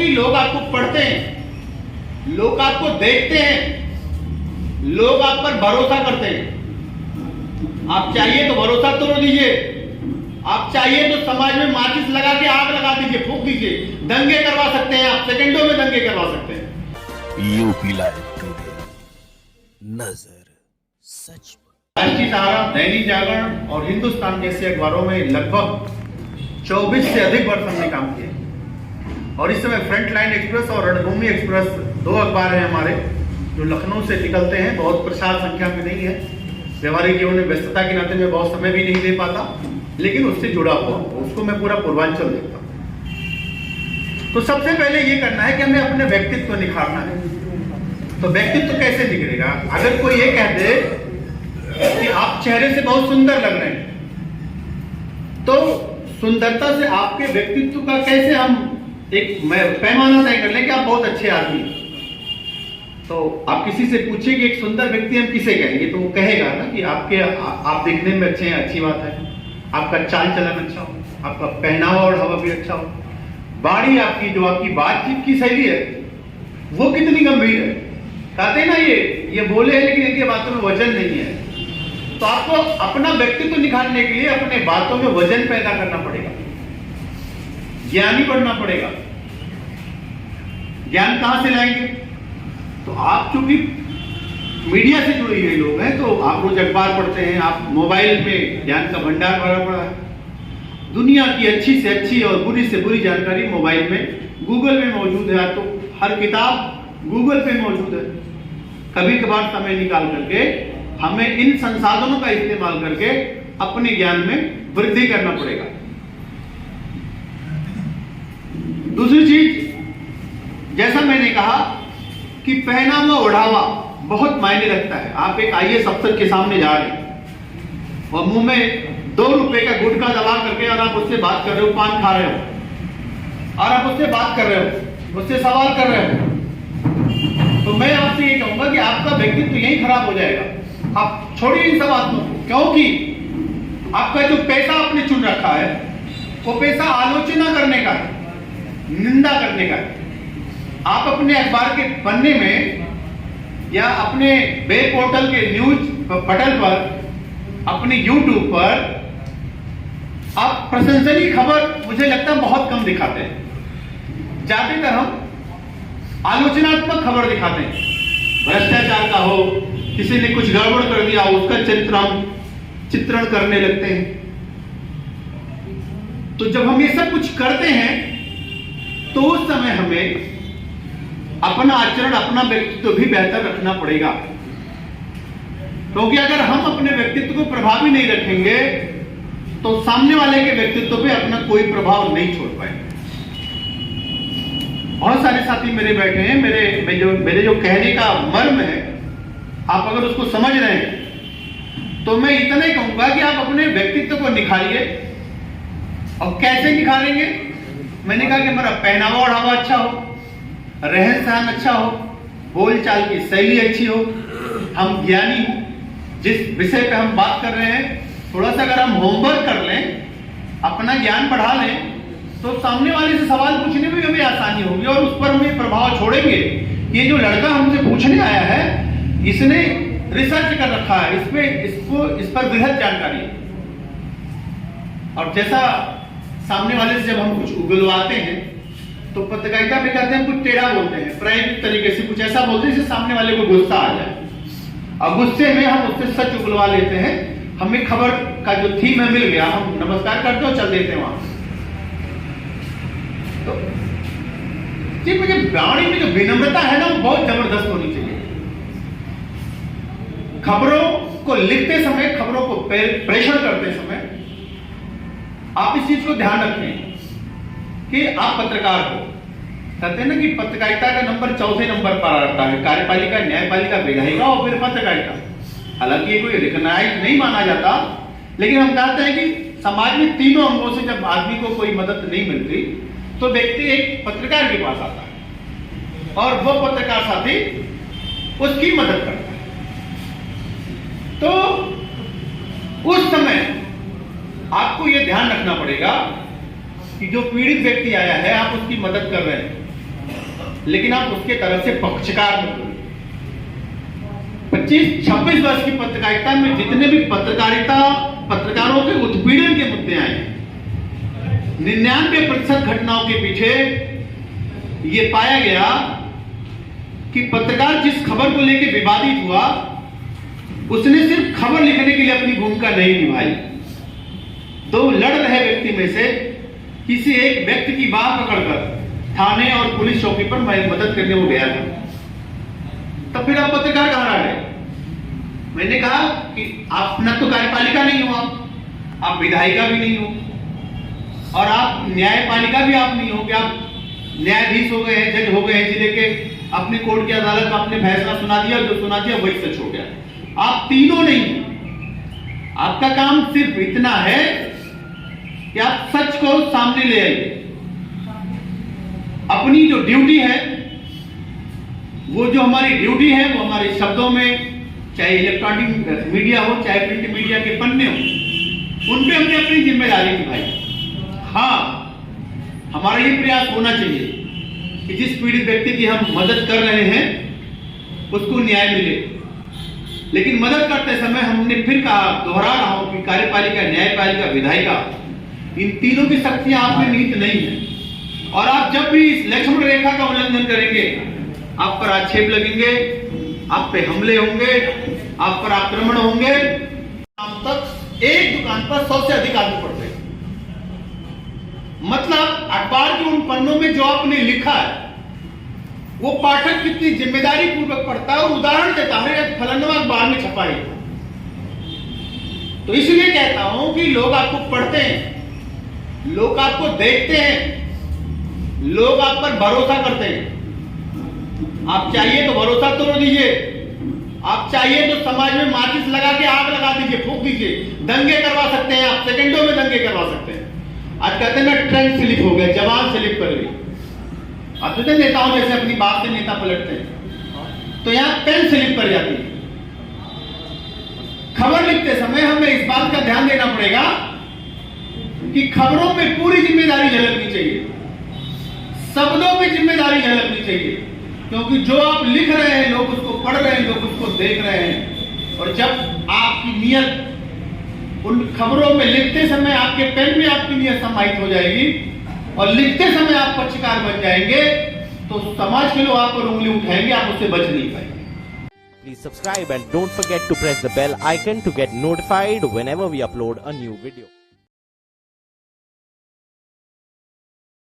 क्योंकि लोग आपको पढ़ते हैं, लोग आपको देखते हैं, लोग आप पर भरोसा करते हैं। आप चाहिए तो भरोसा तोड़ दीजिए, आप चाहिए तो समाज में माचिस लगा के आग लगा दीजिए, फूंक दीजिए, दंगे करवा सकते हैं, आप सेकंडों में दंगे करवा सकते हैं। यूपी लाइव टुडे, नजर सच पर। राष्ट्रीय सहारा, दैनिक जागरण और हिंदुस्तान जैसे अखबारों में लगभग 24 से अधिक वर्ष हमने काम किया और इस समय फ्रंटलाइन एक्सप्रेस और रणभूमि एक्सप्रेस 2 अखबार हैं हमारे जो लखनऊ से निकलते हैं। बहुत प्रसार संख्या में नहीं है, व्यवहारिक जीवन में व्यस्तता के नाते मैं बहुत समय भी नहीं दे पाता, लेकिन उससे जुड़ा हुआ उसको मैं पूरा पूर्वांचल देखता हूं। तो सबसे पहले ये करना है कि हमें अपने व्यक्तित्व को निखारना है। तो व्यक्तित्व कैसे निखरेगा? अगर कोई ये कह दे कि आप चेहरे से बहुत सुंदर लग रहे हैं, तो सुंदरता से आपके व्यक्तित्व का कैसे हम एक पैमाना तय कर लें कि आप बहुत अच्छे आदमी हैं। तो आप किसी से पूछिए कि एक सुंदर व्यक्ति हम किसे कहेंगे, तो वो कहेगा ना कि आप देखने में अच्छे हैं, अच्छी बात है, आपका चाल चलन अच्छा हो, आपका पहनावा और हवा भी अच्छा हो, बाड़ी आपकी जो आपकी बातचीत की शैली है वो कितनी गंभीर है। कहते हैं ना ये बोले हैं लेकिन इनकी बातों में वजन नहीं है। तो आपको अपना व्यक्तित्व निखारने के लिए अपने बातों में वजन पैदा करना पड़ेगा, ज्ञानी बनना पड़ेगा। ज्ञान कहां से लाएंगे? तो आप चूंकि मीडिया से जुड़े हुए लोग हैं तो आप रोज अखबार पढ़ते हैं, आप मोबाइल में ज्ञान का भंडार भरा पड़ा है। दुनिया की अच्छी से अच्छी और बुरी से बुरी जानकारी मोबाइल में, गूगल में मौजूद है। तो हर किताब गूगल पे मौजूद है। कभी कभार समय निकाल करके हमें इन संसाधनों का इस्तेमाल करके अपने ज्ञान में वृद्धि करना पड़ेगा। दूसरी चीज, जैसा मैंने कहा कि पहनावा ओढ़ावा बहुत मायने रखता है। आप एक आईएएस अफसर के सामने जा रहे हैं और मुंह में 2 रुपए का गुटखा दबा करके और आप उससे बात कर रहे हो, पान खा रहे हो और आप उससे बात कर रहे हो, उससे सवाल कर रहे हो, तो मैं आपसे ये कहूंगा कि आपका व्यक्तित्व यही खराब हो जाएगा। आप छोड़िए इन सब बातों को, क्योंकि आपका जो पैसा आपने चुन रखा है वो पैसा आलोचना करने का है, निंदा करने का है। आप अपने अखबार के पन्ने में या अपने वेब पोर्टल के न्यूज पटल पर, अपने यूट्यूब पर आप प्रशंसनीय खबर मुझे लगता है बहुत कम दिखाते हैं। ज्यादातर हम आलोचनात्मक खबर दिखाते हैं, भ्रष्टाचार का हो, किसी ने कुछ गड़बड़ कर दिया उसका चित्रण करने लगते हैं। तो जब हम ये सब कुछ करते हैं तो उस समय हमें अपना आचरण, अपना व्यक्तित्व भी बेहतर रखना पड़ेगा, क्योंकि अगर हम अपने व्यक्तित्व को प्रभावी नहीं रखेंगे तो सामने वाले के व्यक्तित्व पे अपना कोई प्रभाव नहीं छोड़ पाएंगे। बहुत सारे साथी मेरे बैठे हैं, मेरे जो कहने का मर्म है आप अगर उसको समझ रहे हैं तो मैं इतना ही कहूंगा कि आप अपने व्यक्तित्व को निखारिए। और कैसे निखारेंगे? मैंने कहा कि हमारा पहनावा ओढ़ावा अच्छा हो, रहन सहन अच्छा हो, बोलचाल की शैली अच्छी हो, हम ज्ञानी हो, जिस विषय पे हम बात कर रहे हैं थोड़ा सा अगर हम होमवर्क कर लें, अपना ज्ञान बढ़ा लें, तो सामने वाले से सवाल पूछने में भी आसानी होगी और उस पर हमें प्रभाव छोड़ेंगे। ये जो लड़का हमसे पूछने आया है इसने रिसर्च कर रखा है, इस पर वृहद जानकारी है। और जैसा सामने वाले से जब हम कुछ उगलवाते हैं तो पत्रकारिता में कहते हैं कुछ टेढ़ा बोलते हैं, प्राइवेट तरीके से कुछ ऐसा बोलते हैं जिससे सामने वाले को गुस्सा आ जाए, और गुस्से में हम उससे सच उगलवा लेते हैं। हमें खबर का जो थीम है मिल गया, हम नमस्कार करते हो चल देते हैं वहां। तो जी मुझे वाणी में जो विनम्रता है ना वो बहुत जबरदस्त होनी चाहिए। खबरों को लिखते समय, खबरों को प्रेषण करते समय आप इस चीज को ध्यान रखें कि आप पत्रकार हो। कहते हैं ना कि पत्रकारिता का नंबर 4थे नंबर पर आता है, कार्यपालिका, न्यायपालिका, विधायिका और फिर पत्रकारिता। हालांकि ये कोई रिकॉग्नाइज नहीं माना जाता, लेकिन हम कहते हैं कि समाज में तीनों अंगों से जब आदमी को कोई मदद नहीं मिलती तो व्यक्ति एक पत्रकार के पास आता है और वो पत्रकार साथी उसकी मदद करता है। तो उस समय आपको यह ध्यान रखना पड़ेगा कि जो पीड़ित व्यक्ति आया है आप उसकी मदद कर रहे हैं, लेकिन आप उसके तरफ से पक्षकार मत बनो। 25-26 वर्ष की पत्रकारिता में जितने भी पत्रकारों के उत्पीड़न के मुद्दे आए, 99% घटनाओं के पीछे ये पाया गया कि पत्रकार जिस खबर को लेकर विवादित हुआ, उसने सिर्फ खबर लिखने के लिए अपनी भूमिका नहीं निभाई। दो लड़ रहे व्यक्ति में से किसी एक व्यक्ति की बात पकड़कर थाने और पुलिस चौकी पर मदद करने वो गया था। तब फिर आप पत्रकार कहां रह गए? मैंने कहा कि आप न तो कार्यपालिका नहीं हो, आप विधायिका भी नहीं हो और आप न्यायपालिका भी आप नहीं हो कि आप न्यायाधीश हो गए हैं, जज हो गए हैं जिले के, अपनी कोर्ट की अदालत में आपने फैसला सुना दिया, जो सुना दिया वही सच हो गया। आप तीनों नहीं। आपका काम सिर्फ इतना है कि आप सच को सामने ले आइए। अपनी जो ड्यूटी है, वो जो हमारी ड्यूटी है, वो हमारे शब्दों में, चाहे इलेक्ट्रॉनिक मीडिया हो चाहे प्रिंट मीडिया के पन्ने हो, उन पे हमने अपनी जिम्मेदारी निभाई। हाँ, हमारा ये प्रयास होना चाहिए कि जिस पीड़ित व्यक्ति की हम मदद कर रहे हैं उसको न्याय मिले, लेकिन मदद करते समय हमने फिर कहा, दोहरा रहा हूं कि कार्यपालिका, न्यायपालिका, विधायिका, इन तीनों की शक्तियां आप में निहित नहीं है। और आप जब भी इस लक्ष्मण रेखा का उल्लंघन करेंगे, आप पर आक्षेप लगेंगे, आप पे हमले होंगे, आप पर आक्रमण होंगे। शाम तक एक दुकान पर 100 से अधिक आदमी पड़ते हैं। मतलब अखबार के उन पन्नों में जो आपने लिखा है, वो पाठक कितनी जिम्मेदारी पूर्वक पढ़ता है और उदाहरण देता है, फलाना अखबार में छपा है। तो इसलिए कहता हूं कि लोग आपको पढ़ते हैं, लोग आपको देखते हैं, लोग आप पर भरोसा करते हैं। आप चाहिए तो भरोसा तोड़ दीजिए, आप चाहिए तो समाज में माचिस लगा के आग लगा दीजिए, फूंक दीजिए, दंगे करवा सकते हैं, आप सेकंडों में दंगे करवा सकते हैं। आज कहते हैं ना, ट्रेंड स्लिप हो गया, जवान स्लिप कर गई। अब तो नेताओं जैसे अपनी बात से नेता पलटते हैं, तो यहां पेन स्लिप कर जाती है। खबर लिखते समय हमें इस बात का ध्यान देना पड़ेगा कि खबरों में पूरी जिम्मेदारी झलकनी चाहिए, शब्दों में जिम्मेदारी झलकनी चाहिए, क्योंकि जो आप लिख रहे हैं लोग उसको पढ़ रहे हैं, लोग उसको देख रहे हैं। और जब आपकी नियत उन खबरों में लिखते समय, आपके पेन में आपकी नियत समाहित हो जाएगी और लिखते समय आप पक्षकार बन जाएंगे, तो समाज के लोग आप पर उंगली उठाएंगे, आप उससे बच नहीं पाएंगे। Please subscribe and don't forget to press the bell icon to get notified whenever we upload a new video.